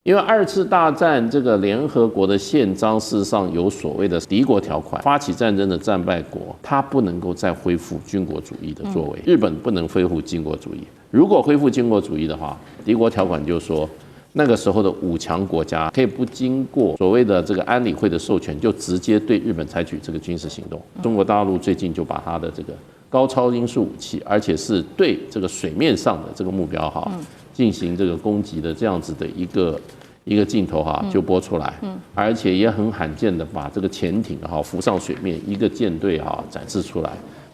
因為2次大戰這個聯合國的憲章事實上有所謂的敵國條款，發起戰爭的戰敗國，它不能夠再恢復軍國主義的作為。日本不能恢復军國主義，如果恢復军國主義的話，敵國條款就說，那個時候的5強國家可以不經過所謂的這個安理會的授權，就直接對日本採取這個軍事行動。中國大陸最近就把它的這個高超音速武器，而且是對這個水面上的這個目標哈，進行這個攻擊的這樣子的一個鏡頭哈，就播出來，而且也很罕見的把這個潛艇哈浮上水面，一個艦隊哈展示出來。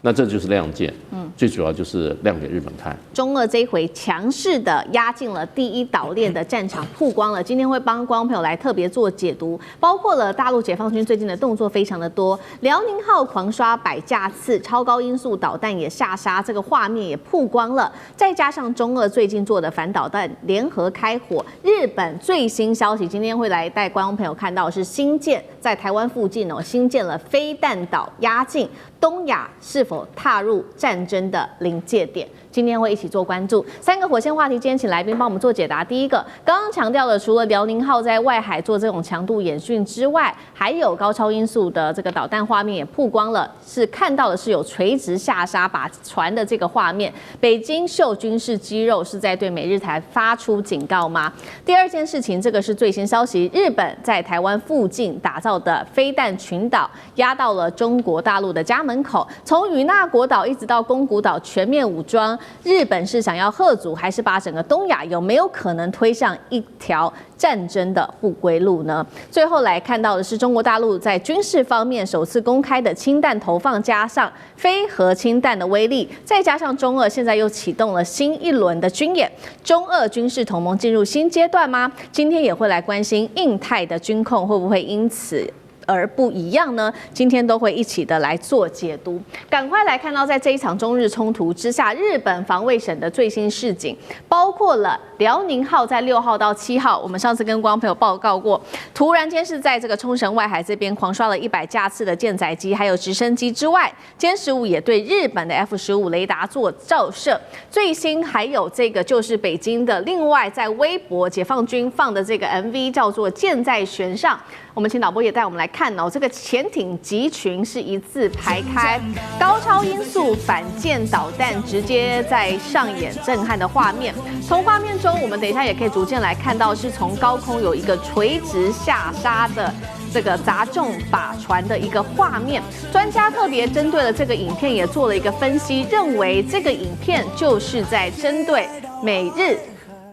那這就是亮劍，最主要就是亮給日本看。中俄這一回強勢的壓進了第一島鏈的戰場，曝光了。今天會幫觀眾朋友來特別做解讀，包括了大陸解放軍最近的動作非常的多，遼寧號狂刷100架次，超高音速導彈也下殺，這個畫面也曝光了。再加上中俄最近做的反導彈聯合開火，日本最新消息今天會來帶觀眾朋友看到是新建在台灣附近新建了飛彈島，壓境東亞是否踏入戰爭的臨界點？今天會一起做關注。3個火線話題，今天請來賓幫我們做解答。第一個，剛剛強調了，除了遼寧號在外海做這種強度演訓之外，還有高超音速的這個導彈畫面也曝光了，是看到的是有垂直下殺把船的這個畫面。北京秀軍事肌肉是在對美日台發出警告嗎？第二件事情，這個是最新消息，日本在台灣附近打造的飛彈群島壓到了中國大陸的家門口，從與那國島一直到宮古島全面武裝。日本是想要嚇阻，還是把整個東亞有沒有可能推向一條戰爭的不歸路呢？最後來看到的是中國大陸在軍事方面首次公開的氫彈投放，加上非核氫彈的威力，再加上中俄現在又啟動了新一輪的軍演，中俄軍事同盟進入新階段嗎？今天也會來關心印太的軍控會不會因此而不一樣呢？今天都會一起的來做解讀。趕快來看到，在這一場中日衝突之下，日本防衛省的最新示警，包括了遼寧號在6號到7號，我們上次跟觀眾朋友報告過，突然間是在這個沖繩外海這邊狂刷了100架次的艦載機，還有直升機之外，殲15也對日本的 F-15雷達做照射。最新還有這個就是北京的，另外在微博解放軍放的這個 MV 叫做《箭在弦上》。我們請導播也帶我們來看哦，這個潛艇集群是一字排開，高超音速反艦導彈直接在上演震撼的畫面。從畫面中，我們等一下也可以逐漸來看到，是從高空有一個垂直下殺的這個砸中靶船的一個畫面。專家特別針對了這個影片也做了一個分析，認為這個影片就是在針對美日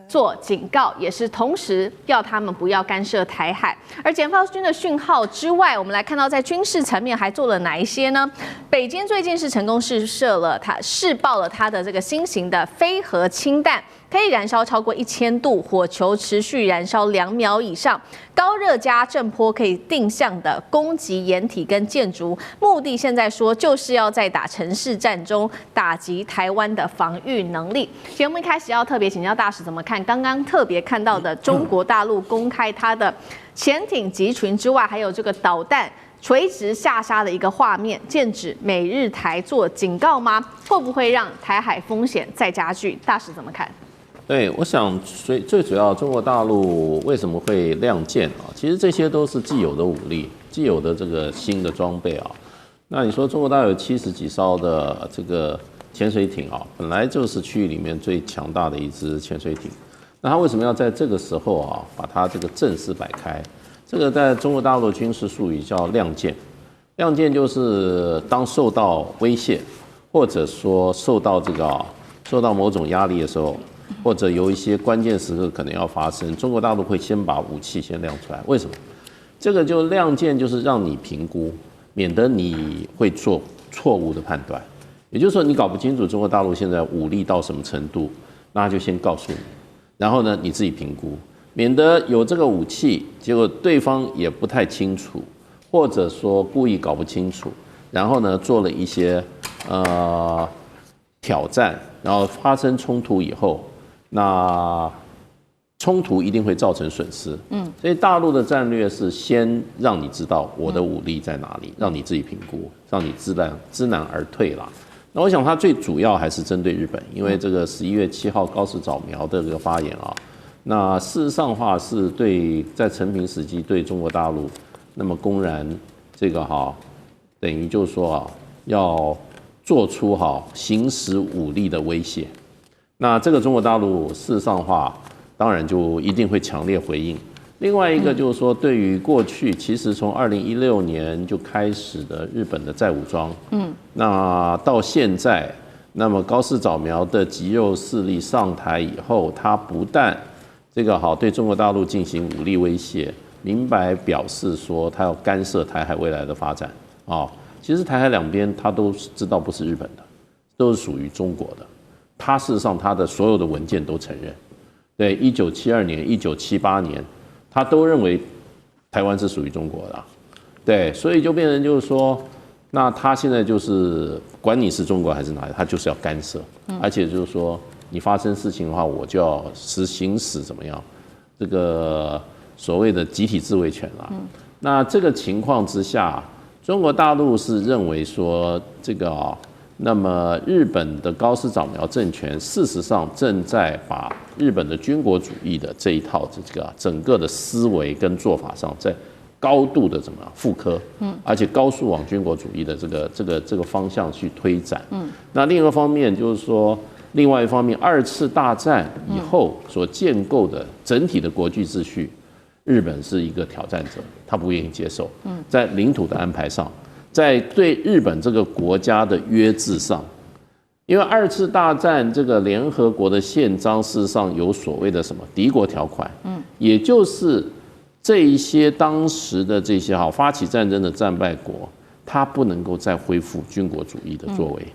做警告，也是同時要他們不要干涉台海。而解放軍的訊號之外，我們來看到在軍事層面還做了哪一些呢？北京最近是成功試爆了它的這個新型的非核氫彈，可以燃燒超過1000度，火球持續燃燒2秒以上，高熱加震波可以定向的攻擊掩體跟建築，目的現在說就是要在打城市戰中打擊台灣的防禦能力。節目一開始要特別請教大使怎麼看剛剛特別看到的中國大陸公開它的潛艇集群之外，還有這個導彈垂直下殺的一個畫面，劍指美日台做警告嗎？會不會讓台海風險再加劇？大使怎麼看？對，我想最主要，中國大陸為什麼會亮劍啊？其實這些都是既有的武力，既有的這個新的裝備啊。那你說中國大陸有70幾艘的這個潛水艇啊，本來就是區域裡面最強大的一支潛水艇。那它為什麼要在這個時候啊，把它這個正式擺開？這個在中國大陸的軍事術語叫亮劍。亮劍就是當受到威脅，或者說受到某種壓力的時候，或者有一些關鍵時刻可能要發生，中國大陸會先把武器先亮出來。為什麼？這個就亮劍就是讓你評估，免得你會做錯誤的判斷。也就是說，你搞不清楚中國大陸現在武力到什麼程度，那他就先告訴你，然後呢，你自己評估，免得有這個武器，結果對方也不太清楚，或者說故意搞不清楚，然後呢，做了一些挑戰，然後發生衝突以後，那衝突一定會造成損失。所以大陸的戰略是先讓你知道我的武力在哪裡，讓你自己評估，讓你知難而退啦。那我想它最主要還是針對日本，因為這個11月7號高市早苗的這個發言啊，那事實上的話是對在承平時期對中國大陸，那麼公然這個等於就是說要做出行使武力的威脅。那這個中國大陸事實上的話，當然就一定會強烈回應。另外一個就是說，對於過去其實從2016年就開始的日本的再武裝，那到現在，那麼高市早苗的極右勢力上台以後，他不但這個對中國大陸進行武力威脅，明白表示說他要干涉台海未來的發展啊。其實台海兩邊他都知道不是日本的，都是屬於中國的。他事實上他的所有的文件都承認，對，1972年、1978年。他都認為台灣是屬於中國的，對，所以就變成就是說，那他現在就是管你是中國還是哪裡，他就是要干涉，而且就是說你發生事情的話，我就要行使怎麼樣這個所謂的集體自衛權啦。那這個情況之下，中國大陸是認為說這個那麼日本的高市早苗政權事實上正在把日本的軍國主義的這一套這個整個的思維跟做法上，在高度的怎麼樣復刻，而且高速往軍國主義的這個方向去推展。那另一個方面就是說，另外一方面，二次大戰以後所建構的整體的國際秩序，日本是一個挑戰者，他不願意接受。在領土的安排上，在對日本這個國家的約制上，因為二次大戰這個聯合國的憲章事實上有所謂的什麼敵國條款，也就是這一些當時的這些發起戰爭的戰敗國，他不能夠再恢復軍國主義的作為。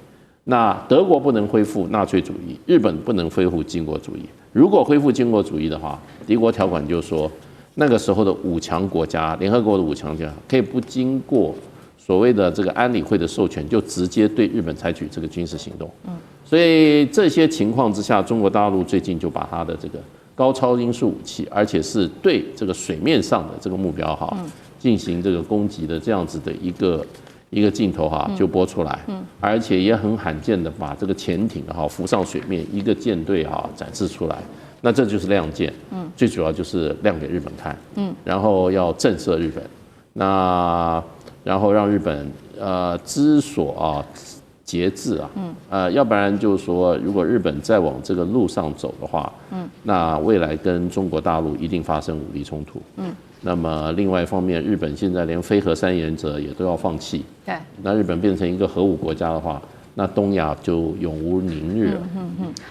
那德國不能恢復納粹主義，日本不能恢復軍國主義。如果恢復軍國主義的話，敵國條款就說那個時候的五強國家，聯合國的五強國家可以不經過所謂的這個安理會的授權，就直接對日本採取這個軍事行動。所以這些情況之下，中國大陸最近就把它的這個高超音速武器，而且是對這個水面上的這個目標進行這個攻擊的這樣子的一個鏡頭就播出來，而且也很罕見的把這個潛艇浮上水面，一個艦隊展示出來。那這就是亮劍，最主要就是亮給日本看，然後要震懾日本，那然後讓日本知所節制要不然就是說，如果日本再往這個路上走的話，那未來跟中國大陸一定發生武力衝突。那麼另外一方面，日本現在連非核三原則也都要放棄。對，那日本变成一個核武國家的話，那東亞就永無寧日了。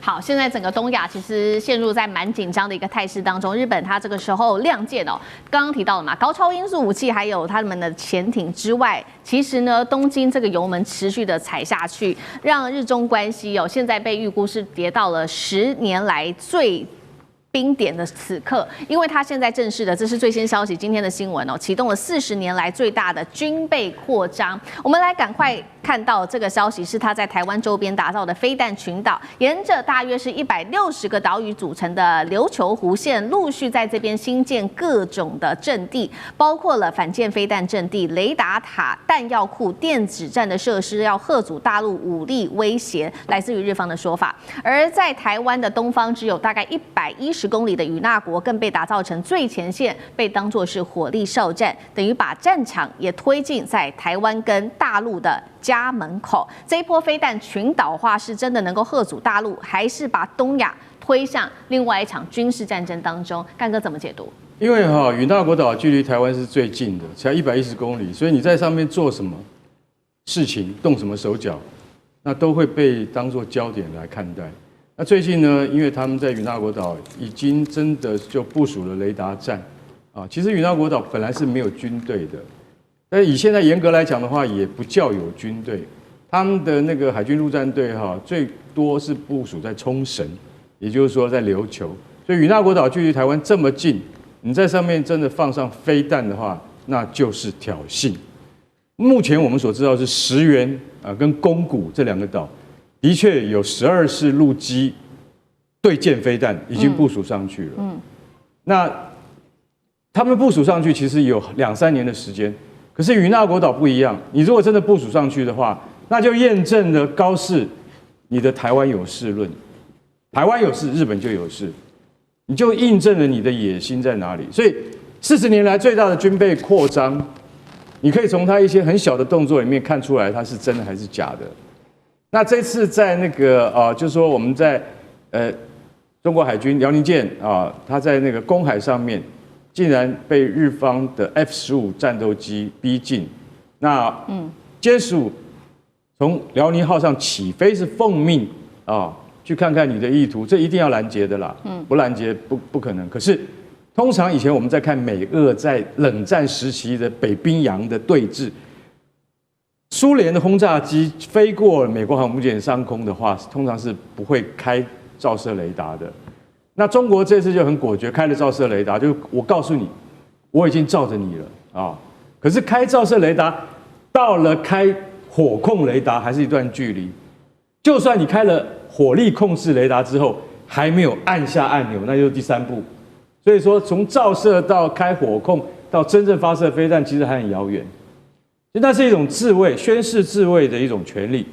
好，現在整個東亞其實陷入在蠻緊張的一個態勢當中。日本它這個時候亮劍剛剛提到了嘛，高超音速武器還有他們的潛艇之外，其實呢，東京這個油門持續的踩下去，讓日中關係現在被預估是跌到了10年來最冰點的此刻，因為他現在正式的，這是最新消息，今天的新聞啟動了40年來最大的軍備擴張。我們來趕快看到這個消息，是他在台灣周邊打造的飛彈群島，沿着大約是160個島嶼組成的琉球湖線，陸續在這邊新建各種的陣地，包括了反艦飛彈陣地、雷達塔、彈藥庫、電子戰的設施，要嚇阻大陸武力威脅，來自於日方的說法。而在台灣的東方，只有大概110公里的與那國更被打造成最前線，被當作是火力哨站，等於把戰場也推進在台灣跟大陸的家門口。這一波飛彈群島化是真的能夠嚇阻大陸，還是把東亞推向另外一場軍事戰爭當中？幹哥怎麼解讀？因為與那國島距離台灣是最近的，才110公里，所以你在上面做什麼事情、動什麼手腳，那都會被當作焦點來看待。那最近呢，因為他們在與那國島已經真的就部署了雷達站其實與那國島本來是沒有軍隊的，但以現在嚴格來講的話，也不叫有軍隊。他們的那個海軍陸戰隊最多是部署在沖繩，也就是說在琉球。所以與那國島距離台灣這麼近，你在上面真的放上飛彈的話，那就是挑釁。目前我們所知道是石垣跟宮古這兩個島。的確有12式陸基對艦飛彈已經部署上去了。那他們部署上去其實有2-3年的時間，可是與那國島不一樣。你如果真的部署上去的話，那就驗證了高市你的台灣有事論。台灣有事，日本就有事。你就印證了你的野心在哪裡。所以40年來最大的軍備擴張，你可以從它一些很小的動作裡面看出來，它是真的還是假的。那這次在那個就是說我們在中國海軍遼寧艦它在那個公海上面，竟然被日方的 F-15戰鬥機逼近。那殲15從遼寧號上起飛是奉命去看看你的意圖，這一定要攔截的啦。不攔截不可能。可是通常以前我們在看美俄在冷戰時期的北冰洋的对峙，蘇聯的轟炸機飛過美國航母艦上空的話，通常是不會開照射雷達的。那中國這次就很果決，開了照射雷達，就我告訴你，我已經照着你了可是開照射雷達到了開火控雷達還是一段距離，就算你開了火力控制雷達之後，還沒有按下按鈕，那就是第3步。所以說，從照射到開火控到真正發射飛彈，其實還很遙遠。那是一種自衛、宣示自衛的一種權利。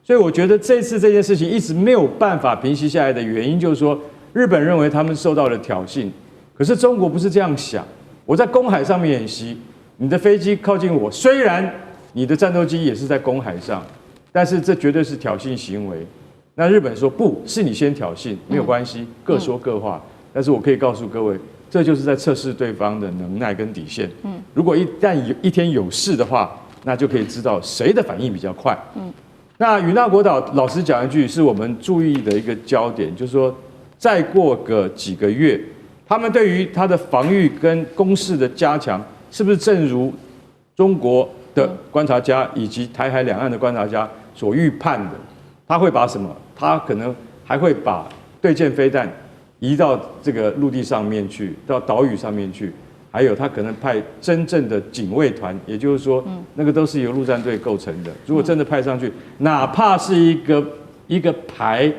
所以我覺得這次這件事情一直沒有辦法平息下來的原因，就是說日本認為他們受到了挑釁，可是中國不是這樣想。我在公海上面演習，你的飛機靠近我，雖然你的戰鬥機也是在公海上，但是這絕對是挑釁行為。那日本說不是你先挑釁，沒有關係，各說各話。但是我可以告訴各位，這就是在測試對方的能耐跟底線。如果一旦一天有事的話，那就可以知道誰的反應比較快。那與那國島老實講一句，是我們注意的一個焦點，就是說再過個幾個月，他們對於他的防禦跟攻勢的加強，是不是正如中國的觀察家以及台海兩岸的觀察家所預判的？他會把什麼？他可能還會把對艦飛彈移到這個陸地上面去，到島嶼上面去，還有他可能派真正的警衛團，也就是說，那個都是由陸戰隊構成的。如果真的派上去，哪怕是一個排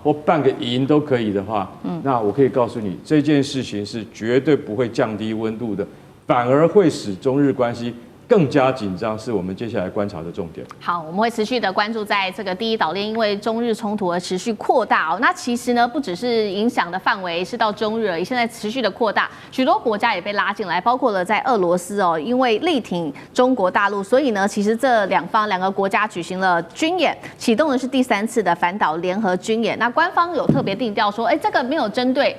或半個營都可以的話，那我可以告訴你，這件事情是絕對不會降低溫度的，反而會使中日關係更加緊張，是我們接下來觀察的重點。好，我們會持續的關注在這個第一島鏈，因為中日衝突而持續擴大那其實呢，不只是影響的範圍是到中日而已，現在持續的擴大，許多國家也被拉進來，包括了在俄羅斯因為力挺中國大陸，所以呢，其實這兩個國家舉行了軍演，啟動的是第3次的反島聯合軍演。那官方有特別定調說，這個沒有針對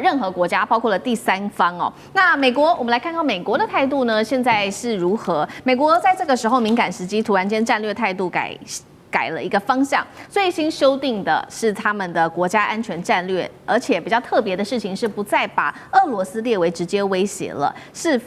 任何國家，包括了第三方那美國，我們來看看美國的態度呢，現在是如何？美國在這個時候敏感時機，突然間戰略態度改了一個方向，最新修訂的是他們的國家安全戰略，而且比較特別的事情是不再把俄羅斯列為直接威脅了，是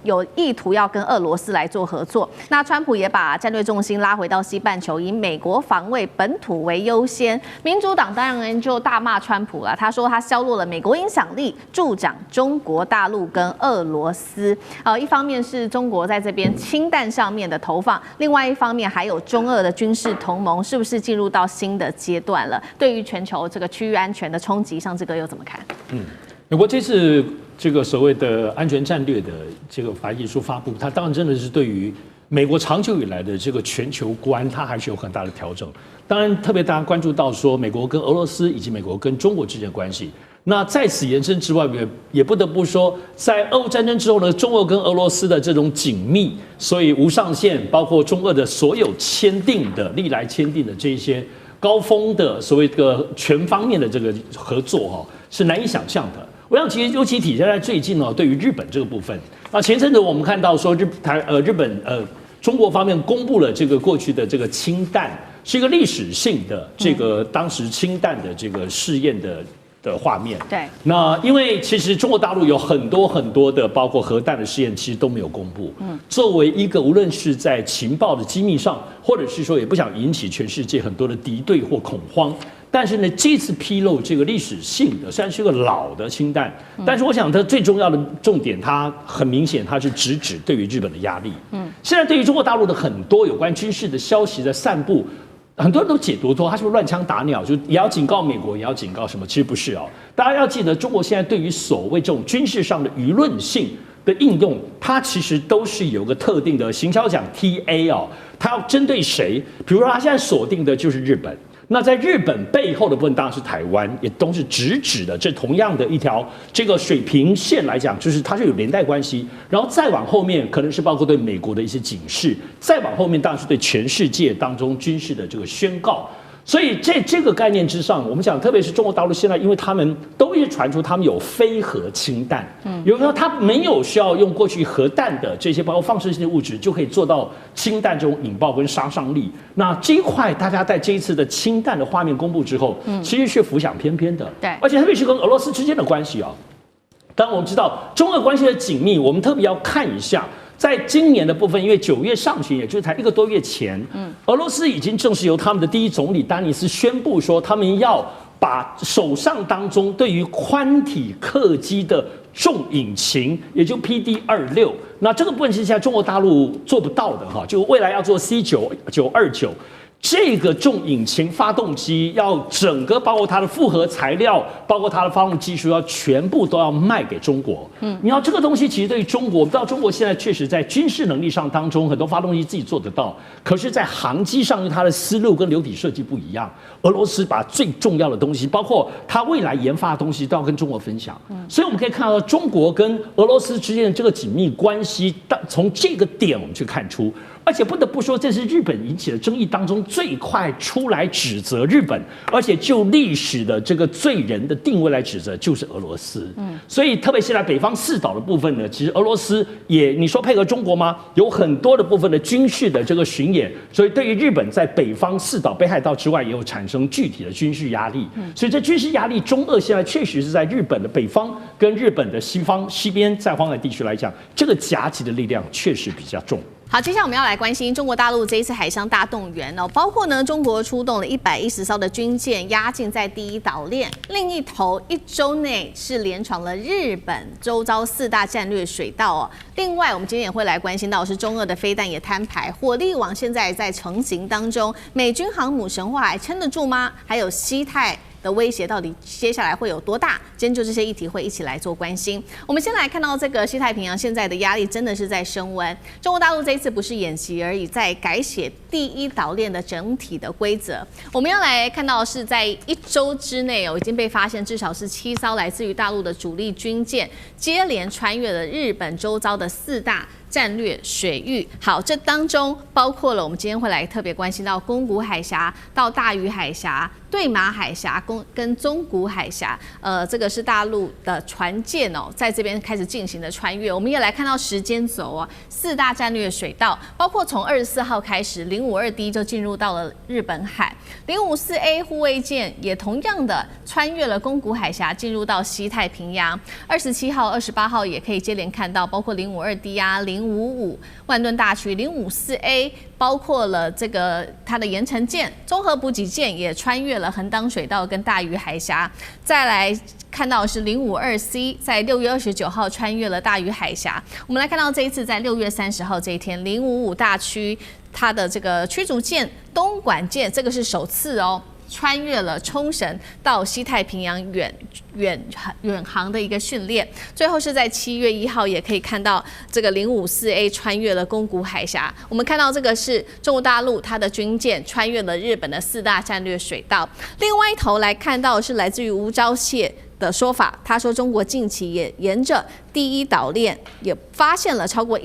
有意圖要跟俄羅斯來做合作。那川普也把戰略重心拉回到西半球，以美國防衛本土為優先。民主黨當然就大罵川普了，他說他削弱了美國影響力，助長中國大陸跟俄羅斯。一方面是中國在這邊氫彈上面的投放，另外一方面還有中俄的軍事同盟是不是進入到新的階段了？對於全球這個區域安全的衝擊，上志哥又怎麼看？美國這次這個所謂的安全戰略的這個白皮書發布，它當然真的是對於美國長久以來的這個全球觀，它還是有很大的調整。當然，特別大家關注到說美國跟俄羅斯以及美國跟中國之間的關係。那在此延伸之外，也不得不說，在俄烏戰爭之後呢，中俄跟俄羅斯的這種緊密，所以無上限，包括中俄的所有歷來簽訂的這一些高峰的所謂的全方面的這個合作是難以想象的。我想，其實尤其體現在最近对於日本這個部分，前陣子我們看到說日本中國方面公布了這個過去的這個氫彈是一個歷史性的這個當時氫彈的這個試驗的畫面。對，那因為其實中國大陸有很多的，包括核彈的試驗，其實都沒有公布。作為一個無論是在情報的機密上，或者是說也不想引起全世界很多的敵對或恐慌，但是呢，這次披露這個歷史性的，雖然是個老的氫彈，但是我想它最重要的重點，它很明顯，它是直指對於日本的壓力。現在對於中國大陸的很多有關軍事的消息的散布，很多人都解讀說他是不是亂槍打鳥，就也要警告美國，也要警告什麼？其實不是大家要記得，中國現在對於所謂這種軍事上的輿論性的應用，它其實都是有個特定的行銷講 TA 它要針對誰？比如說，他現在鎖定的就是日本。那在日本背後的部分當然是台灣，也都是直指的這同樣的一條這個水平線來講，就是它是有連帶關係。然後再往後面可能是包括對美國的一些警示，再往後面當然是对全世界當中軍事的這個宣告。所以在這個概念之上，我們講，特別是中國大陸現在，因為他們都一直傳出他們有非核氫彈，有人說他沒有需要用過去核彈的這些包括放射性的物質，就可以做到氫彈這種引爆跟殺傷力。那這一塊大家在這一次的氫彈的畫面公布之後，其實是浮想翩翩的，對，而且特別是跟俄羅斯之間的關係啊。當然我們知道中俄關係的緊密，我們特別要看一下。在今年的部分，因為9月上旬，也就是才1個多月前，俄羅斯已經正式由他們的第一總理丹尼斯宣布說，他們要把手上當中對於寬體客機的重引擎，也就 PD-26，那這個部分是現在中國大陸做不到的哈，就未來要做 C929。這個重引擎發動機要整個包括它的複合材料，包括它的發動技術，要全部都要賣給中國。你要這個東西其實對於中國，我們知道中國現在確實在軍事能力上當中，很多發動機自己做得到，可是，在航機上，因為它的思路跟流體設計不一樣，俄羅斯把最重要的東西，包括它未來研發的東西，都要跟中國分享。所以我們可以看到中國跟俄羅斯之間的這個緊密關係，從這個點我們去看出。而且不得不說，這是日本引起的爭議當中最快出來指責日本，而且就歷史的這個罪人的定位來指責，就是俄羅斯。所以特別是在北方四島的部分呢，其實俄羅斯也，你說配合中國嗎？有很多的部分的軍事的這個巡演，所以對於日本在北方四島、北海道之外，也有產生具體的軍事壓力。所以這軍事壓力，中俄現在確實是在日本的北方跟日本的西邊在黃海地區來講，這個夾擊的力量確實比較重。好，接下來我們要來關心中國大陸這一次海上大動員哦，包括呢中國出動了110艘的軍艦壓境在第一島鏈，另一頭1周內是連闖了日本周遭4大戰略水道哦。另外，我們今天也會來關心到是中俄的飛彈也攤牌，火力網現在在成型當中，美軍航母神話還撐得住嗎？還有西太的威脅到底接下來會有多大？今天就這些議題會一起來做關心。我們先來看到這個西太平洋現在的壓力真的是在升溫。中國大陸這一次不是演習而已，在改寫第一島鏈的整體的規則。我們要來看到是在1周之內已經被發現至少是7艘來自於大陸的主力軍艦接連穿越了日本周遭的4大戰略水域。好，這當中包括了我們今天會來特別關心到宮古海峽到大隅海峽、對馬海峽跟宗谷海峽。這個是大陸的船艦哦，在這邊開始進行的穿越。我們也來看到時間軸哦，4大戰略水道，包括從24號開始052D 就進入到了日本海，054A 護衛艦也同樣的穿越了宮古海峽進入到西太平洋。27號、28號也可以接連看到，包括052D 啊、055萬噸大區、054A， 包括了這個它的鹽城艦、綜合補給艦也穿越了橫當水道跟大隅海峽。再來看到的是052C， 在6月29號穿越了大隅海峽。我們來看到這一次在6月30號這一天，055大區它的這個驅逐艦東莞艦，這個是首次哦，穿越了沖繩到西太平洋遠航的一個訓練。最後是在7月1號，也可以看到這個054A 穿越了宮古海峽。我們看到這個是中國大陸它的軍艦穿越了日本的4大戰略水道。另外一頭來看到的是來自於吳釗燮的說法，他說中國近期也沿着第一島鏈也發現了超過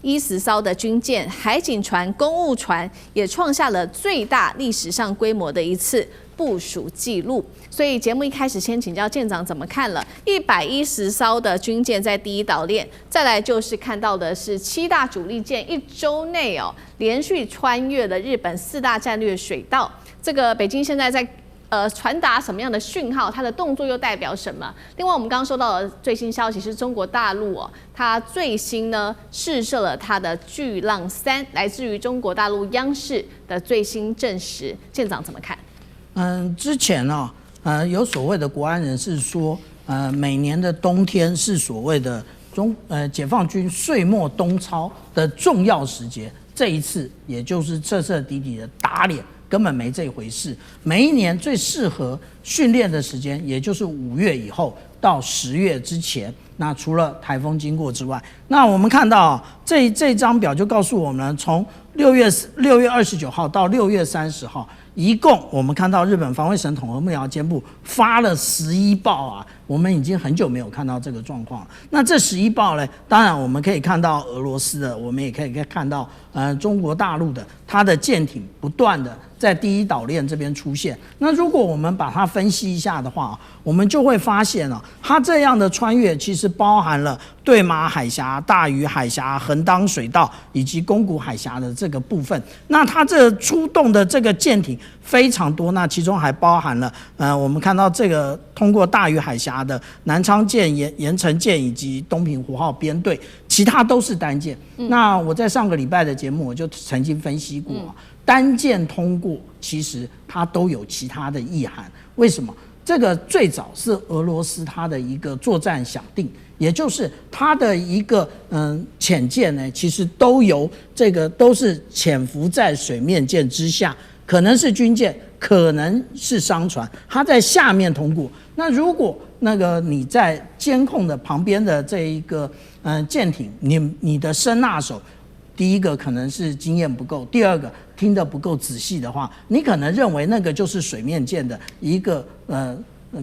110艘的軍艦、海警船、公務船，也創下了最大歷史上規模的一次部署記錄。所以節目一開始先請教艦長怎麼看了110艘的軍艦在第一島鏈，再來就是看到的是7大主力艦1周內連續穿越了日本4大戰略水道。這個北京現在在傳達什麼樣的訊號？它的動作又代表什麼？另外，我們剛剛收到的最新消息是中國大陸它最新呢試射了它的巨浪3，來自於中國大陸央視的最新證實。艦長怎麼看？之前有所謂的國安人士說，每年的冬天是所謂的解放軍歲末冬操的重要時節，這一次也就是徹徹底底的打臉。根本沒這回事。每一年最適合訓練的時間，也就是5月以後到10月之前。那除了颱風經過之外，那我們看到這張表就告訴我們，從6月29號到6月30號，一共我們看到日本防衛省統合幕僚監部發了11報啊，我們已經很久沒有看到這個狀況了。那這11報呢，當然我們可以看到俄羅斯的，我們也可以看到中國大陸的，它的艦艇不斷的在第一島鏈這邊出現。那如果我們把它分析一下的話，我們就會發現啊，它這樣的穿越其實包含了對馬海峽、大隅海峽、橫當水道以及宮古海峽的這個部分。那它這出動的這個艦艇非常多，那其中還包含了我們看到這個通過大隅海峽的南昌艦、鹽城艦以及東平湖號編隊，其他都是單艦。那我在上個禮拜的節目我就曾經分析過，單艦通過其實它都有其他的意涵。為什麼？這個最早是俄羅斯它的一個作戰想定，也就是它的一個潛艦呢，其實都由這個都是潛伏在水面艦之下，可能是軍艦，可能是商船，它在下面通過。那如果你在監控的旁邊的這一個艦艇，你的聲納手，第一個可能是經驗不夠，第二個聽得不夠仔細的話，你可能認為那個就是水面艦的一個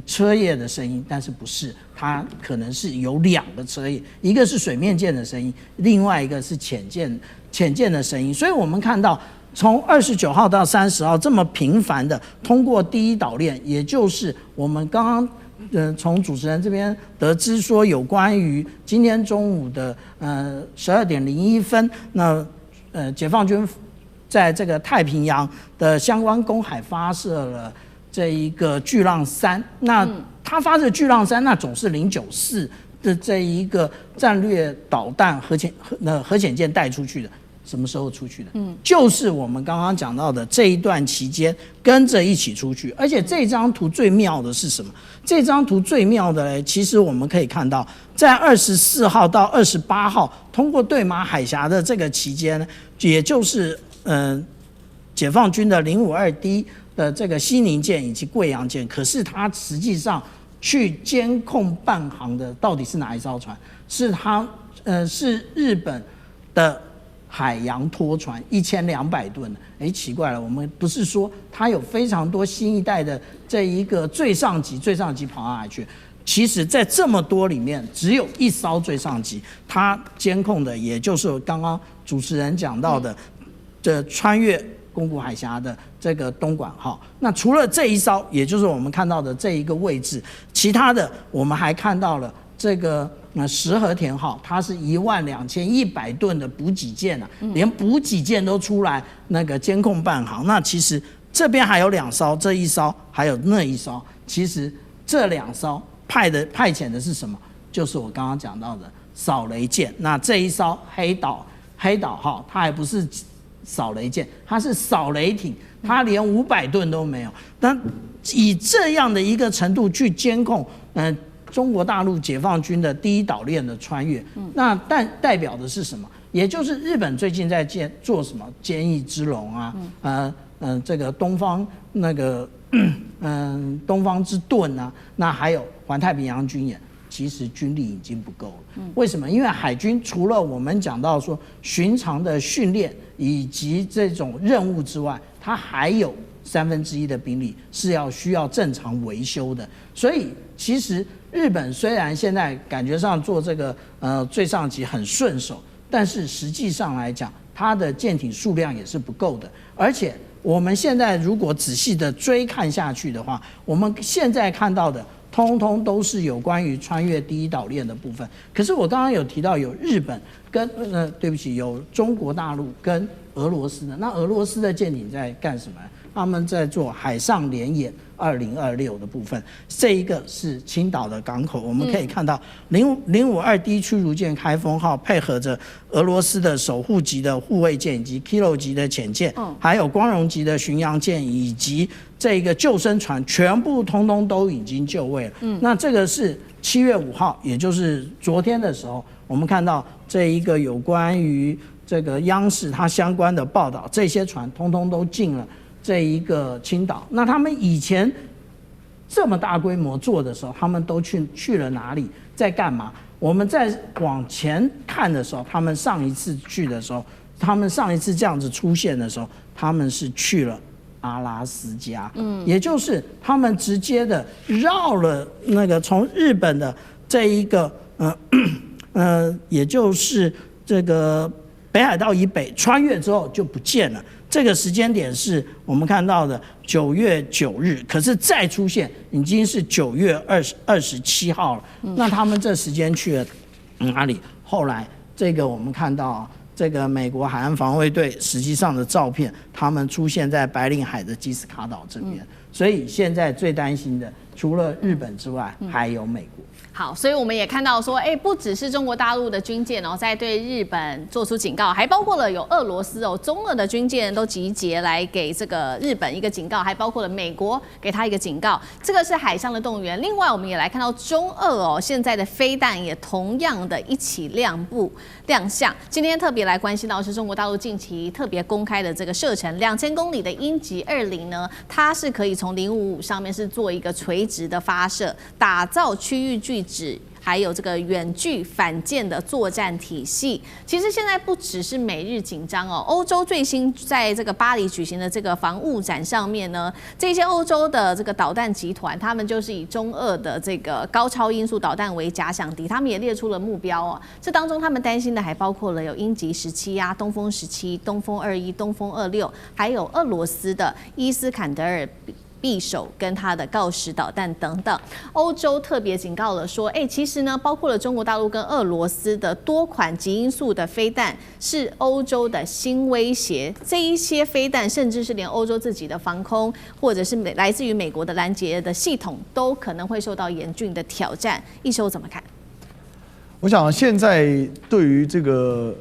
車葉的聲音，但是不是，它可能是有2個車葉，一個是水面艦的聲音，另外一個是潛艦的聲音。所以我們看到從29號到30號這麼頻繁的通過第一島鏈，也就是我們剛剛從主持人這邊得知說，有關於今天中午的12點01分，那解放軍在這個太平洋的相關公海發射了這一個巨浪3，那他發射巨浪3，那總是094的這一個戰略導彈核潛艦帶出去的。什麼時候出去的？就是我們剛剛講到的這一段期間跟着一起出去。而且這張圖最妙的是什麼？這張圖最妙的呢，其實我們可以看到，在24號到28號通過對馬海峽的這個期間呢，也就是解放軍的052D 的這個西寧艦以及貴陽艦，可是它實際上去監控伴航的到底是哪一艘船？是日本的海洋拖船1200噸的。奇怪了，我們不是說它有非常多新一代的這一個最上級跑到哪去？其實在這麼多裡面，只有一艘最上級，它監控的也就是刚剛主持人講到的這穿越宫古海峽的這個東莞號。那除了這一艘，也就是我們看到的這一個位置，其他的我們還看到了這個石和田號，它是12100噸的補給艦啊，連補給艦都出來監控伴航。那其實這邊還有2艘，這一艘還有那一艘，其實這2艘派遣的是什麼？就是我剛剛講到的掃雷艦。那這一艘黑島號，它還不是掃雷艦，它是掃雷艇，它連500噸都沒有。那以這樣的一個程度去監控，中國大陸解放軍的第一島鏈的穿越，那代表的是什麼？也就是日本最近在做什麼堅毅之龍啊，這個東方東方之盾啊，那還有環太平洋軍演，其實軍力已經不夠了。為什麼？因為海軍除了我們講到說尋常的訓練以及這種任務之外，它還有1/3的兵力是需要正常維修的。所以其實日本雖然現在感覺上做這個最上級很順手，但是實際上來講，它的艦艇數量也是不夠的。而且我們現在如果仔細的追看下去的話，我們現在看到的通通都是有關於穿越第一島鏈的部分。可是我剛剛有提到有日本跟對不起，有中國大陸跟俄羅斯的。那俄羅斯的艦艇在幹什麼？他們在做海上聯演2026的部分，這一個是青島的港口，我們可以看到052D 驅逐艦開封號配合着俄羅斯的守護級的護衛艦以及 Kilo 級的潛艦，還有光榮級的巡洋艦以及這個救生船，全部通通都已經就位了。那這個是7月5號，也就是昨天的時候，我們看到這一個有關於這個央視它相關的報道，這些船通通都進了這一個青島。那他們以前這麼大規模做的時候，他們都去了哪裡，在幹嘛？我們在往前看的時候，他們上一次去的時候，他們上一次這樣子出現的時候，他們是去了阿拉斯加，也就是他們直接的繞了那個從日本的這一個也就是這個北海道以北穿越之後就不見了。這個時間點是我們看到的9月9日，可是再出現已經是9月27號了。那他們這時間去了哪裡？後來這個我們看到這個美國海岸防衛隊實際上的照片，他們出現在白令海的基斯卡島這邊。所以現在最擔心的，除了日本之外，還有美國。好，所以我們也看到說，不只是中國大陸的軍艦在對日本做出警告，還包括了有俄羅斯中俄的軍艦都集結來給這個日本一個警告，還包括了美國給他一個警告，這個是海上的動員。另外，我們也來看到中俄現在的飛彈也同樣的一起亮相。今天特別來關心到是中國大陸近期特別公開的這個射程2000公里的鷹擊20呢，它是可以從055上面是做一個垂直的發射，打造区域拒止還有這個遠距反艦的作戰體系。其實現在不只是美日緊張歐洲最新在這個巴黎舉行的這個防務展上面呢，這些歐洲的這個導彈集團，他們就是以中俄的這個高超音速導彈為假想敵，他們也列出了目標這當中他們擔心的還包括了有鷹擊17啊、東風17、東風21、東風26，還有俄羅斯的伊斯坎德爾匕首跟它的鋯石導彈等等。歐洲特別警告了說，其實呢，包括了中國大陸跟俄羅斯的多款極音速的飛彈是歐洲的新威脅。這一些飛彈甚至是連歐洲自己的防空或者是來自於美國的攔截的系統都可能會受到嚴峻的挑戰。一修怎麼看？我想現在對於這個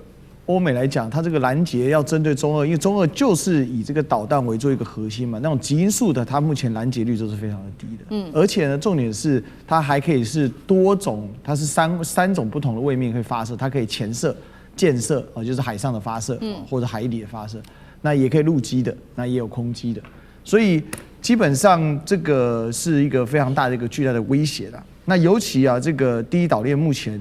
歐美來講，它這個攔截要針對中俄，因為中俄就是以這個導彈為做一個核心嘛，那種極音速的，它目前攔截率都是非常的低的。而且呢，重點是它還可以是多種，它是三種不同的位面可以發射，它可以潛射、艦射就是海上的發射，或者海底的發射，那也可以陸基的，那也有空基的，所以基本上這個是一個非常大的一個巨大的威脅啦。那尤其這個第一島鏈目前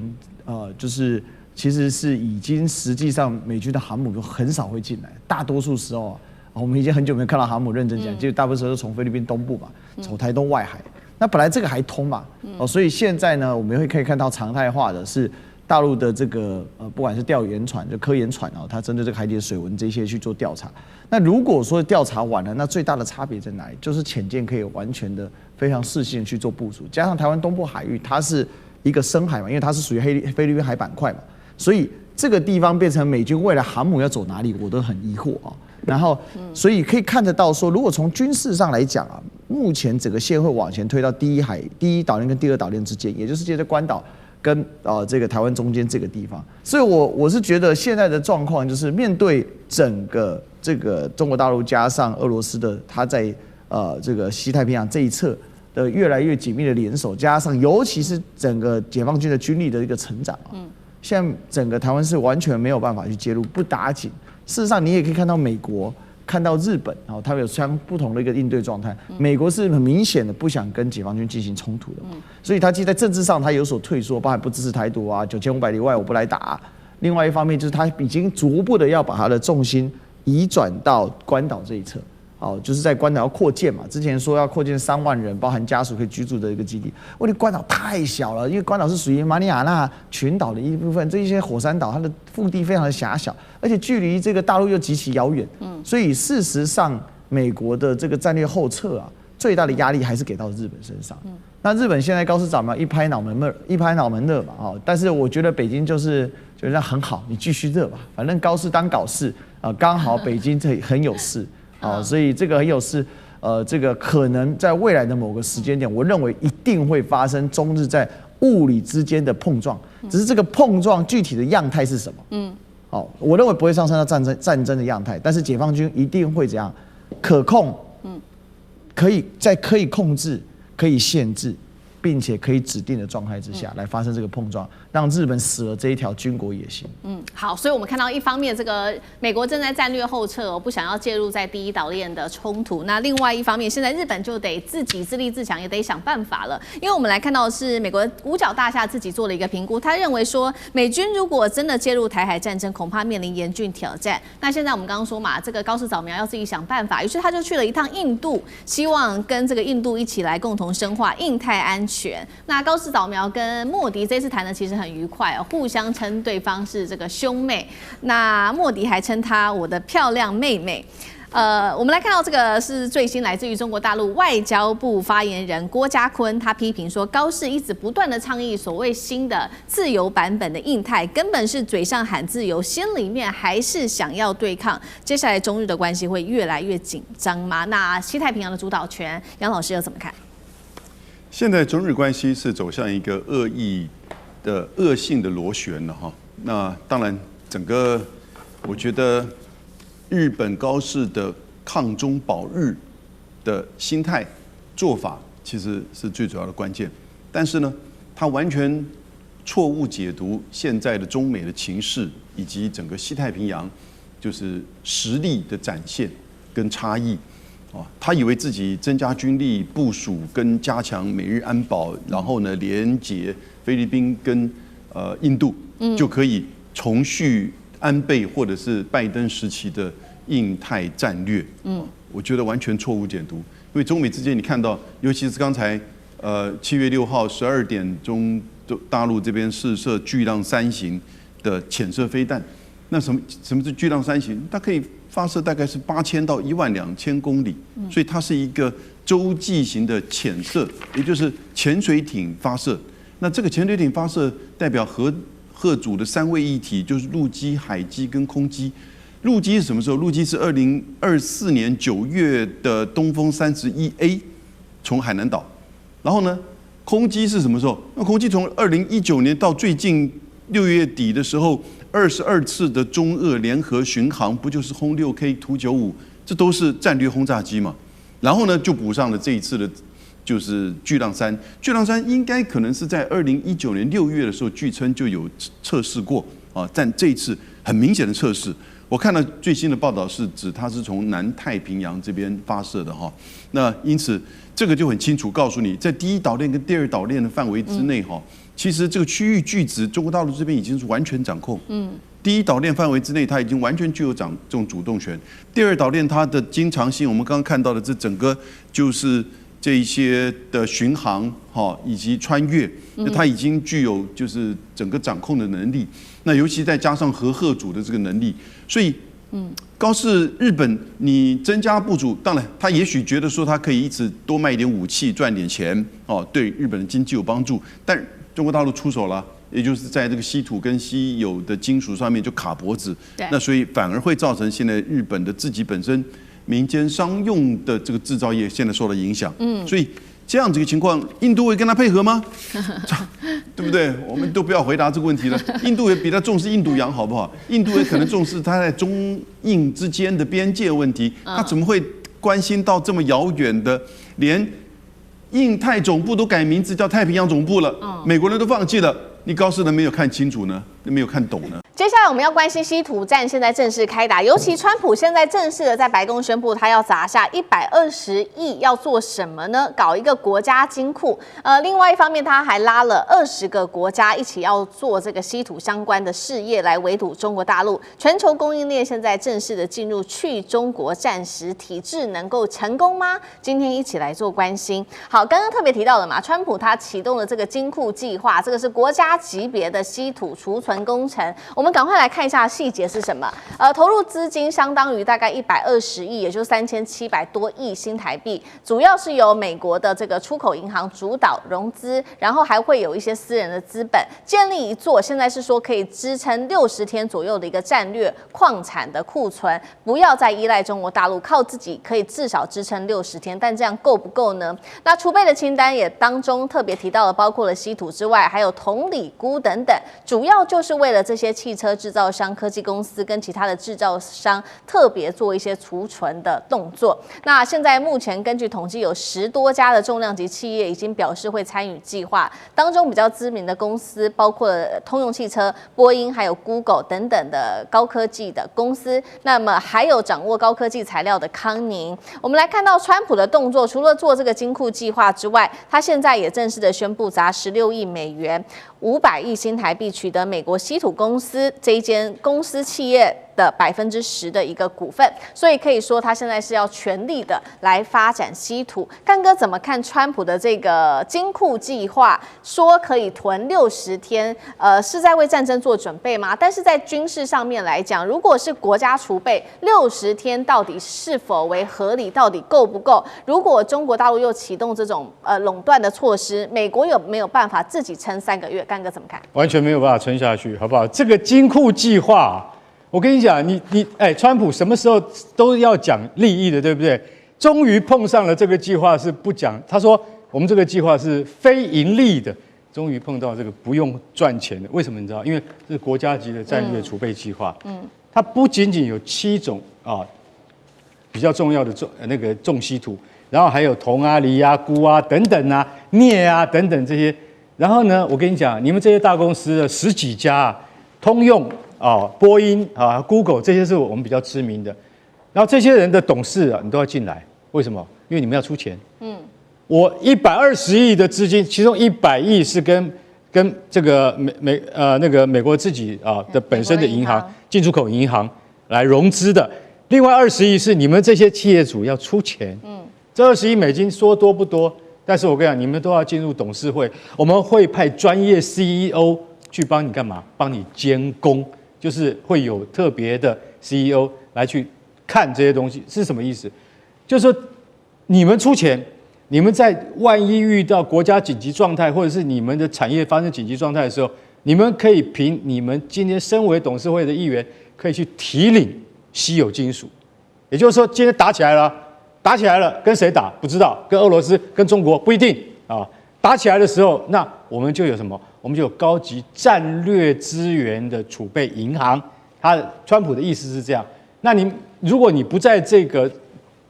就是其實是已經實際上美軍的航母都很少會進來，大多數時候我們已經很久沒有看到航母認真講，就大部分時候都從菲律賓東部嘛，從台東外海。那本來這個還通嘛，所以現在呢，我們可以看到常態化的是大陸的這個不管是釣魚船就科研船它針對這個海底的水文這些去做調查。那如果說調查完了，那最大的差別在哪裡？就是潛艦可以完全的非常適性去做部署，加上台灣東部海域它是一個深海嘛，因為它是屬於菲律賓海板塊嘛。所以這個地方變成美軍未來航母要走哪裡，我都很疑惑然後，所以可以看得到說，如果從軍事上來講目前整個線會往前推到第一島鏈跟第二島鏈之間，也就是接着關島跟這個台灣中間這個地方。所以我是覺得現在的狀況就是面對整個這個中國大陸加上俄羅斯的，它在這個西太平洋這一側的越來越緊密的聯手，加上尤其是整個解放軍的軍力的一個成長現在整個台灣是完全沒有辦法去介入，不打緊。事實上，你也可以看到美國、看到日本，他們有相不同的一個應對狀態。美國是很明顯的不想跟解放軍進行衝突的，所以他其實在政治上他有所退縮，包含不支持台獨啊，9500里外我不來打。另外一方面就是他已經逐步的要把他的重心移轉到關島這一側。就是在關島要擴建嘛，之前說要擴建3萬人，包含家屬可以居住的一個基地。問題關島太小了，因為關島是屬於馬里亞納群島的一部分，這一些火山島它的腹地非常的狹小，而且距離這個大陸又極其遙遠。所以事實上，美國的這個戰略後撤最大的壓力還是給到日本身上。那日本現在高市長嘛，一拍腦門熱嘛，但是我覺得北京就是覺得很好，你繼續熱吧，反正高市當搞事剛好北京很有事。所以這個很有事，這個可能在未來的某個時間點，我認為一定會發生中日在物理之間的碰撞，只是這個碰撞具體的樣態是什麼？我認為不會上升到戰爭的樣態，但是解放軍一定會怎樣可控，可以控制，可以限制，並且可以指定的狀態之下來發生這個碰撞，讓日本死了這一條軍國野心。好，所以我們看到一方面，這個美國正在戰略後撤，不想要介入在第一島鏈的衝突。那另外一方面，現在日本就得自己自立自強，也得想辦法了。因為我們來看到的是美国五角大廈自己做了一個評估，他認為說，美軍如果真的介入台海戰爭，恐怕面臨嚴峻挑戰。那現在我們剛剛說嘛，這個高市早苗要自己想辦法，於是他就去了一趟印度，希望跟這個印度一起來共同深化印太安全。那高市早苗跟莫迪這次談的其實很愉快哦，互相稱對方是這個兄妹。那莫迪還稱她我的漂亮妹妹。我们來看到這個是最新來自於中國大陸外交部發言人郭家坤，他批評說高市一直不斷的倡議所謂新的自由版本的印太，根本是嘴上喊自由，心裡面還是想要對抗。接下來中日的關係會越來越緊張嗎？那西太平洋的主導權，楊老師又怎麼看？現在中日關係是走向一個惡性的螺旋了哈。那當然，整個我覺得日本高市的抗中保日的心態做法，其實是最主要的關鍵。但是呢，他完全錯誤解讀現在的中美的情勢，以及整個西太平洋就是實力的展現跟差異。他以為自己增加軍力部署跟加強美日安保，然後呢連結菲律賓跟印度，就可以重續安倍或者是拜登時期的印太戰略。我覺得完全錯誤解讀。因為中美之間你看到，尤其是剛才7月6號12點鐘，大陸這邊試射巨浪3型的潛射飛彈。那什麼是巨浪3型？它可以發射大概是8000到12000公里，所以它是一個洲際型的潛射，也就是潛水艇發射。那這個潛水艇發射代表核主的3位一體，就是陸基、海基跟空基。陸基是什麼時候？陸基是2024年9月的東風31A 從海南島，然後呢，空基是什麼時候？那空基從2019年到最近6月底的時候，22次的中俄聯合巡航，不就是轟6K、圖95，這都是戰略轟炸機嘛？然後呢，就補上了這一次的，就是巨浪3。巨浪3應該可能是在2019年6月的時候，據稱就有測試過啊，但這一次很明顯的測試。我看到最新的報道是指它是從南太平洋這邊發射的哈，那因此這個就很清楚告訴你，在第一島鏈跟第二島鏈的範圍之內哈，其實這個區域巨值中國大陸這邊已經是完全掌控。第一島鏈範圍之內，它已經完全具有這種主動權。第二島鏈它的經常性，我們剛剛看到的這整個就是這一些的巡航哈以及穿越，它已經具有就是整個掌控的能力。那尤其再加上核主的這個能力，所以高市日本你增加部署，當然他也許覺得說他可以一直多賣一點武器賺點錢哦，對日本的經濟有幫助。但中國大陸出手了，也就是在這個稀土跟稀有的金屬上面就卡脖子，那所以反而會造成現在日本的自己本身民間商用的這個製造業現在受到影響。所以這樣子的情況，印度會跟他配合嗎？對不對？我們都不要回答這個問題了。印度也比他重視印度洋，好不好？印度也可能重視他在中印之間的邊界問題，他怎麼會關心到這麼遙遠的，連印太總部都改名字叫太平洋總部了，美國人都放棄了，你高市人沒有看清楚呢，沒有看懂呢？接下來我們要關心稀土戰現在正式開打，尤其川普現在正式的在白宮宣布，他要砸下120億，要做什麼呢？搞一個國家金庫。另外一方面，他還拉了20個國家一起要做這個稀土相關的事業，來圍堵中國大陸。全球供應鏈現在正式的進入去中國戰時體制，能夠成功嗎？今天一起來做關心。好，剛剛特別提到了嘛，川普他啟動了這個金庫計劃，這個是國家級別的稀土儲存工程。我們趕快來看一下細節是什麼。投入資金相當於大概120億，也就是3700多億新台幣，主要是由美國的這個出口銀行主導融資，然後還會有一些私人的資本，建立一座現在是說可以支撐60天左右的一個戰略礦產的庫存，不要再依賴中國大陸，靠自己可以至少支撐60天，但這樣夠不夠呢？那儲備的清單也當中特別提到了，包括了稀土之外，還有銅、鋰、鈷等等，主要就就是為了這些汽車製造商、科技公司跟其他的製造商特別做一些儲存的動作。那現在目前根據統計，有10多家的重量級企業已經表示會參與計劃，當中比較知名的公司包括了通用汽車、波音還有 Google 等等的高科技的公司，那麼還有掌握高科技材料的康寧。我們來看到川普的動作，除了做這個金庫計劃之外，他現在也正式的宣布砸16億美元、500億新台幣取得美國稀土公司這一間公司企業的10%的一個股份，所以可以說他現在是要全力的來發展稀土。幹哥怎麼看川普的這個金庫計劃？說可以囤60天，是在為戰爭做準備嗎？但是在軍事上面來講，如果是國家儲備60天，到底是否為合理？到底夠不夠？如果中國大陸又啟動這種壟斷的措施，美國有沒有辦法自己撐3個月？幹哥怎麼看？完全沒有辦法撐下去，好不好？這個金庫計劃，我跟你講，川普什麼時候都要講利益的，對不對？終於碰上了這個計劃是不講，他說我們這個計劃是非盈利的，終於碰到這個不用賺錢的。為什麼你知道？因為這是國家級的戰略儲備計劃，它不僅僅有7種比較重要的重稀土，然後還有銅啊、鋰啊、鈷啊等等啊、鎳啊等等這些。然後呢，我跟你講，你們這些大公司的10幾家，通用波音Google 這些是我們比較知名的。然後這些人的董事你都要進來，為什麼？因為你們要出錢。我120億的資金，其中100億是跟這個美國自己的本身的銀行进出口銀行來融資的，另外20億是你們這些企業主要出錢。這20億美金說多不多？但是我跟你講，你們都要進入董事會，我們會派專業 CEO 去幫你幹嘛？幫你監工，就是會有特別的 CEO 來去看這些東西是什麼意思？就是說你們出錢，你們在萬一遇到國家緊急狀態，或者是你們的產業發生緊急狀態的時候，你們可以憑你們今天身為董事會的議員，可以去提領稀有金屬。也就是說，今天打起來了，跟誰打不知道，跟俄羅斯、跟中國不一定啊。打起來的时候，那我們就有什麼？我們就有高級戰略資源的儲備銀行。川普的意思是這樣。那如果你不在這個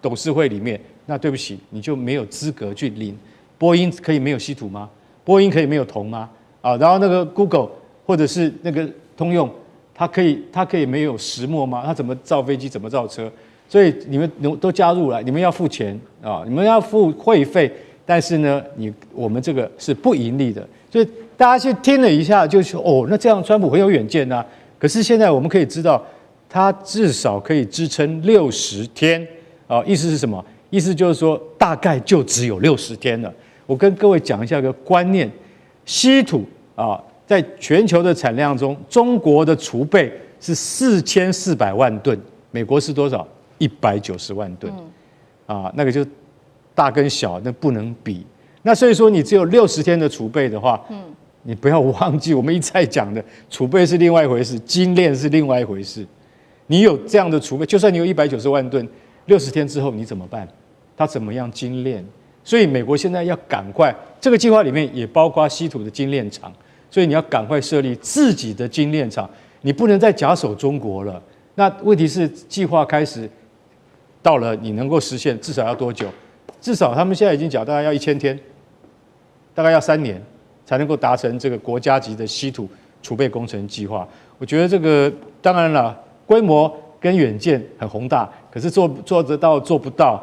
董事會裡面，那對不起，你就沒有資格去領。波音可以沒有稀土嗎？波音可以沒有銅嗎？然後那個 Google 或者是那個通用，它可以沒有石墨嗎？它怎麼造飛機？怎麼造車？所以你们都加入了，你們要付錢你們要付會費，但是呢，我們這個是不盈利的。所以大家去聽了一下，就說那這樣川普很有遠見啊。可是現在我們可以知道，他至少可以支撐60天意思是什麼？意思就是說，大概就只有60天了。我跟各位講一下一個觀念：稀土在全球的產量中，中國的儲備是4400萬噸，美國是多少？190萬噸，那個就大跟小那不能比。那所以說，你只有60天的儲備的話，你不要忘記我們一再講的，儲備是另外一回事，精煉是另外一回事。你有這樣的儲備，就算你有190萬噸，60天之後你怎麼辦？它怎麼樣精煉？所以美國現在要趕快，這個計劃裡面也包括稀土的精煉廠，所以你要趕快設立自己的精煉廠，你不能再假手中國了。那問題是，計劃開始到了，你能夠實現至少要多久？至少他們現在已經講，大概要1000天，大概要3年才能夠達成這個國家級的稀土儲備工程計劃。我覺得這個當然了，規模跟遠見很宏大，可是做得到做不到，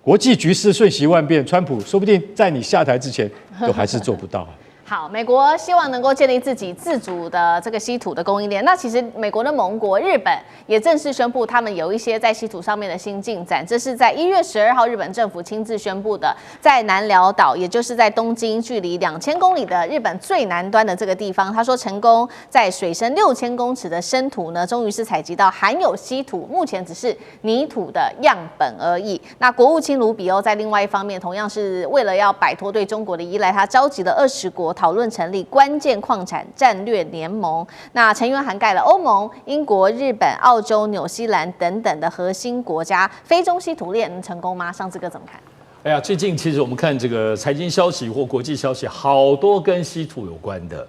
國際局勢瞬息萬變，川普說不定在你下台之前都還是做不到。好，美國希望能夠建立自己自主的這個稀土的供應鏈。那其實美國的盟國日本也正式宣布，他們有一些在稀土上面的新進展。這是在1月12號日本政府親自宣布的，在南寮島，也就是在東京距離2000公里的日本最南端的這個地方，他說成功在水深6000公尺的深土呢，終於是採集到含有稀土，目前只是泥土的樣本而已。那國務卿盧比歐在另外一方面，同樣是為了要擺脫對中國的依賴，他召集了20國討論成立關鍵礦產戰略聯盟，那成員涵蓋了歐盟、英國、日本、澳洲、紐西蘭等等的核心國家。非中稀土鏈能成功嗎？上次哥怎麼看？哎呀，最近其實我們看這個財經消息或國際消息，好多跟稀土有關的。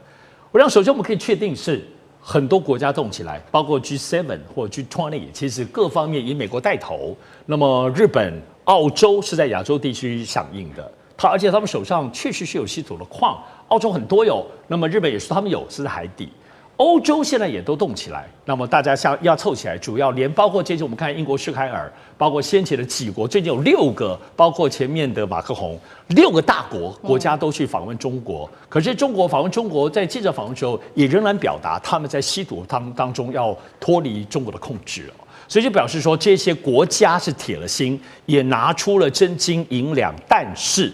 我想首先我們可以確定是很多國家動起來，包括 G7 或 G20，其實各方面以美國帶頭。那麼日本、澳洲是在亞洲地區響應的，而且他們手上確實是有稀土的礦，澳洲很多有，那麼日本也是他們有，是在海底。歐洲现在也都動起來，那麼大家要湊起來，主要連包括這次我們看英國施凱爾，包括先前的幾國，最近有6個，包括前面的馬克宏，6個大國家都去訪問中國。可是中國訪問中國，在記者訪問的時候，也仍然表達他們在稀土當中要脫離中國的控制。所以就表示說，這些國家是鐵了心，也拿出了真金銀兩，但是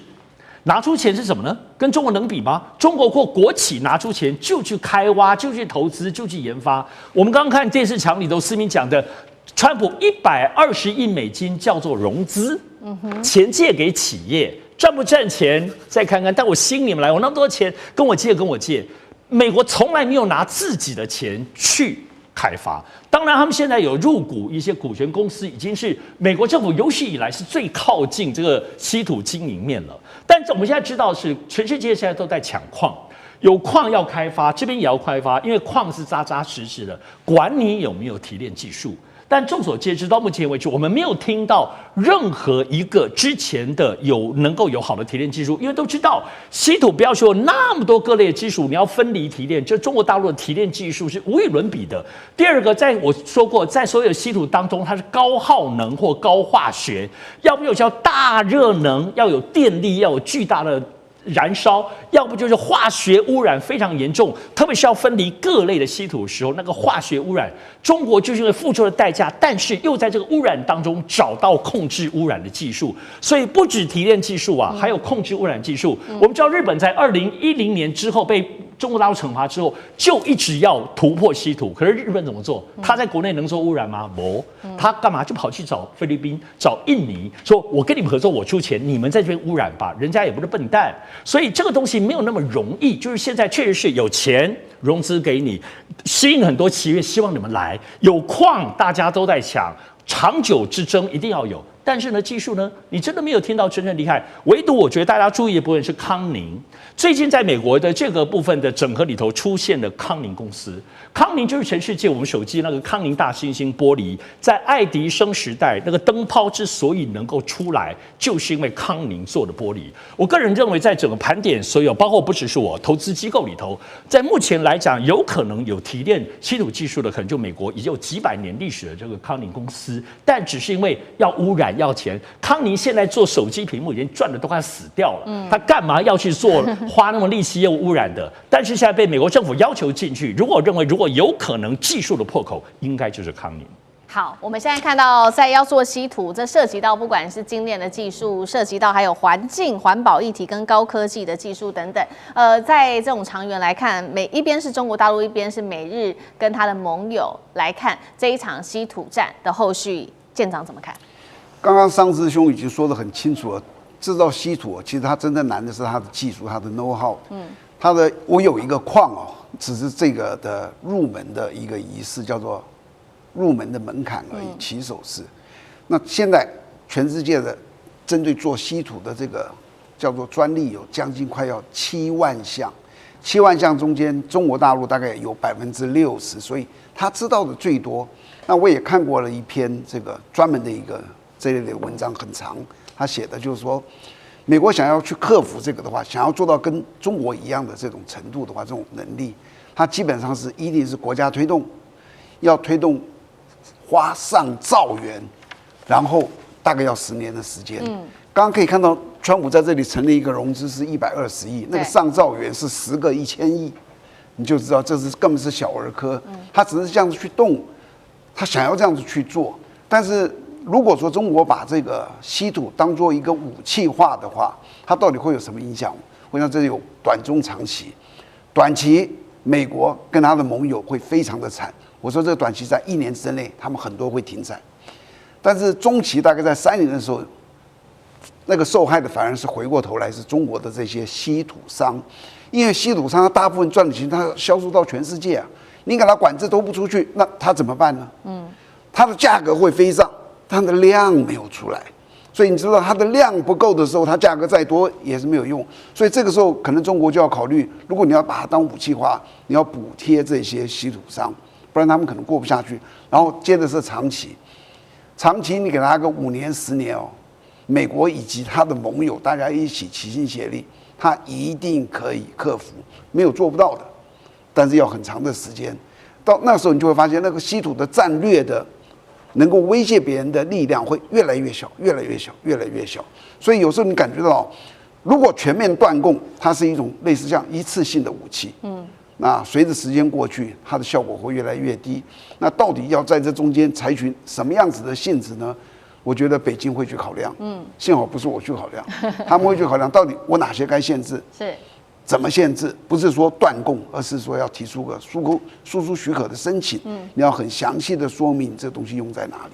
拿出錢是什麼呢？跟中國能比嗎？中國或國企拿出錢就去開挖，就去投資，就去研發。我們剛剛看電視牆裡頭，思明講的，川普120億美金叫做融資，錢借給企業，賺不賺錢再看看。但我吸引你們來，我那麼多錢跟我借，美國從來沒有拿自己的錢去開發。當然，他們現在有入股一些股權公司，已經是美國政府有史以來是最靠近這個稀土經營面了。但我們現在知道是全世界現在都在搶礦，有礦要開發，這邊也要開發，因為礦是扎扎實實的，管你有沒有提煉技術。但眾所皆知，到目前為止，我們沒有聽到任何一個之前的能夠有好的提煉技術，因為都知道稀土不要說那麼多各類的技術，你要分離提煉，就中國大陸的提煉技術是無與倫比的。第二個，在我說過，在所有稀土當中，它是高耗能或高化學，要不叫大熱能，要有電力，要有巨大的燃燒，要不就是化學污染非常嚴重，特別是要分離各類的稀土的時候，那個化學污染，中國就是因為付出了代價，但是又在這個污染當中找到控制污染的技術，所以不止提煉技術啊，還有控制污染技術。我們知道日本在2010年之後被中國大陸懲罰之後，就一直要突破稀土。可是日本怎麼做？他在國內能做污染嗎？不，他幹嘛就跑去找菲律賓、找印尼，說我跟你們合作，我出錢，你們在這邊污染吧。人家也不是笨蛋，所以這個東西沒有那麼容易。就是現在確實是有錢融資給你，吸引很多企業希望你們來，有礦大家都在搶，長久之爭一定要有。但是呢，技術呢，你真的沒有听到真正厲害。唯獨我覺得大家注意的部分是康寧。最近在美國的這個部分的整合裡頭出現了康寧公司。康寧就是全世界我們手機那個康寧大猩猩玻璃，在愛迪生時代那個燈泡之所以能夠出來，就是因為康寧做的玻璃。我個人認為，在整個盤點所有，包括不只是我投資機構裡頭，在目前來講，有可能有提煉稀土技術的，可能就美國已經有幾百年歷史的這個康寧公司，但只是因為要污染要錢。康寧現在做手機屏幕已經賺的都快死掉了，他幹嘛要去做花那麼力氣業務污染的？但是現在被美國政府要求進去，如果有可能技術的破口，應該就是康寧。好，我们现在看到在要做稀土，这涉及到不管是精煉的技術，涉及到還有環境環保議題跟高科技的技術等等。在這種長遠來看，一邊是中國大陸，一邊是美日跟他的盟友來看這一場稀土戰的後續，艦長怎麼看？剛剛桑志兄已經說得很清楚了，製造稀土其實它真正難的是它的技術，它的 know how。我有一個礦哦，只是這個的入門的一個儀式，叫做入門的門檻而已，起手式。那現在全世界的針對做稀土的這個叫做專利有將近快要7萬項，7萬項中間中國大陸大概有60%，所以他知道的最多。那我也看過了一篇這個專門的一個這類的文章，很長，他寫的就是說，美國想要去克服這個的話，想要做到跟中國一樣的這種程度的話，這種能力，它基本上是一定是國家推動，要推動花上兆元，然後大概要10年的時間。剛剛可以看到，川普在這裡成立一個融資是120億，那個上兆元是10個1000億，你就知道這是根本是小兒科。他只是這樣子去動，他想要這樣子去做，但是如果說中國把這個稀土當做一個武器化的話，它到底會有什麼影響？我想這有短中長期。短期，美國跟他的盟友會非常的慘。我說這個短期在1年之內，他們很多會停產。但是中期大概在3年的時候，那個受害的反而是回過頭來是中國的這些稀土商，因為稀土商他大部分賺的錢，他銷售到全世界啊，你給他管制都不出去，那他怎麼辦呢？它的價格會飛上。它的量沒有出來，所以你知道它的量不夠的時候，它價格再多也是沒有用。所以這個時候可能中國就要考慮，如果你要把它當武器化，你要補貼這些稀土商，不然他們可能過不下去。然後接着是長期，長期你給他個5年10年哦，美國以及他的盟友大家一起齊心協力，他一定可以克服，沒有做不到的，但是要很長的時間。到那時候你就會發現，那個稀土的戰略的能夠威脅別人的力量會越來越小，越來越小，越來越小。所以有時候你感覺到，如果全面斷供，它是一種類似像一次性的武器。那隨着時間過去，它的效果會越來越低。那到底要在這中間採取什麼樣子的性質呢？我覺得北京會去考量。幸好不是我去考量，他們會去考量到底我哪些該限制，是怎麼限制？不是說斷供，而是說要提出個輸出許可的申請。你要很詳細的說明這東西用在哪裡。